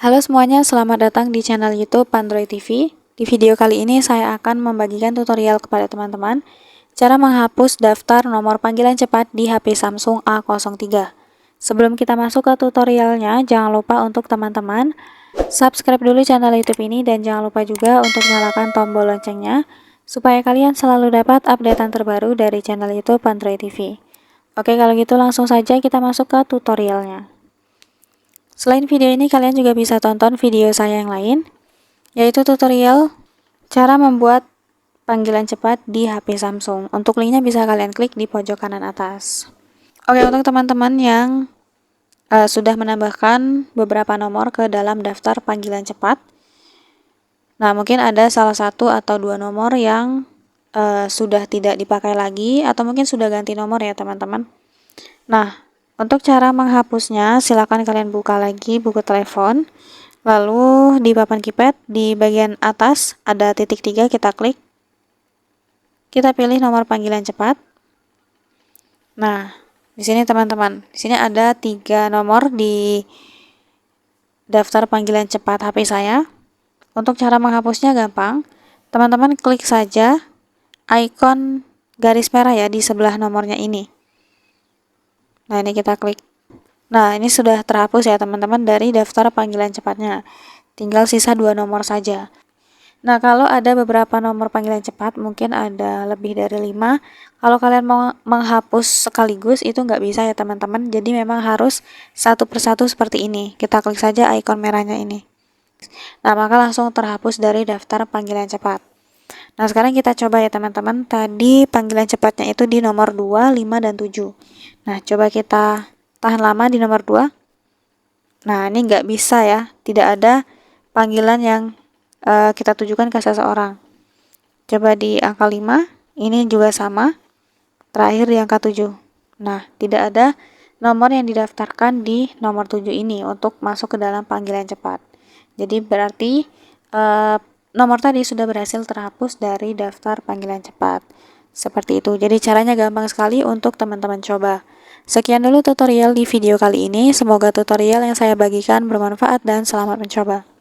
Halo semuanya, selamat datang di channel YouTube Android TV. Di video kali ini saya akan membagikan tutorial kepada teman-teman cara menghapus daftar nomor panggilan cepat di HP Samsung A03. Sebelum kita masuk ke tutorialnya, jangan lupa untuk teman-teman subscribe dulu channel YouTube ini dan jangan lupa juga untuk nyalakan tombol loncengnya supaya kalian selalu dapat updatean terbaru dari channel YouTube Android TV. Oke, kalau gitu langsung saja kita masuk ke tutorialnya. Selain video ini, kalian juga bisa tonton video saya yang lain, yaitu tutorial cara membuat panggilan cepat di HP Samsung. Untuk linknya bisa kalian klik di pojok kanan atas. Oke, untuk teman-teman yang sudah menambahkan beberapa nomor ke dalam daftar panggilan cepat, nah mungkin ada salah satu atau dua nomor yang sudah tidak dipakai lagi, atau mungkin sudah ganti nomor ya teman-teman. Nah, untuk cara menghapusnya, silakan kalian buka lagi buku telepon. Lalu di papan keypad di bagian atas ada titik 3, kita klik. Kita pilih nomor panggilan cepat. Nah, di sini teman-teman, di sini ada 3 nomor di daftar panggilan cepat HP saya. Untuk cara menghapusnya gampang. Teman-teman klik saja ikon garis merah ya di sebelah nomornya ini. Nah, ini kita klik. Nah, ini sudah terhapus ya teman-teman dari daftar panggilan cepatnya. Tinggal sisa 2 nomor saja. Nah, kalau ada beberapa nomor panggilan cepat, mungkin ada lebih dari 5. Kalau kalian mau menghapus sekaligus, itu nggak bisa ya teman-teman. Jadi memang harus satu persatu seperti ini. Kita klik saja ikon merahnya ini. Nah, maka langsung terhapus dari daftar panggilan cepat. Nah, sekarang kita coba ya teman-teman. Tadi panggilan cepatnya itu di nomor 2, 5, dan 7. Nah, coba kita tahan lama di nomor 2. Nah, ini nggak bisa ya. Tidak ada panggilan yang kita tujukan ke seseorang. Coba di angka 5. Ini juga sama. Terakhir di angka 7. Nah, tidak ada nomor yang didaftarkan di nomor 7 ini untuk masuk ke dalam panggilan cepat. Jadi berarti nomor tadi sudah berhasil terhapus dari daftar panggilan cepat. Seperti itu. Jadi caranya gampang sekali untuk teman-teman coba. Sekian dulu tutorial di video kali ini. Semoga tutorial yang saya bagikan bermanfaat dan selamat mencoba.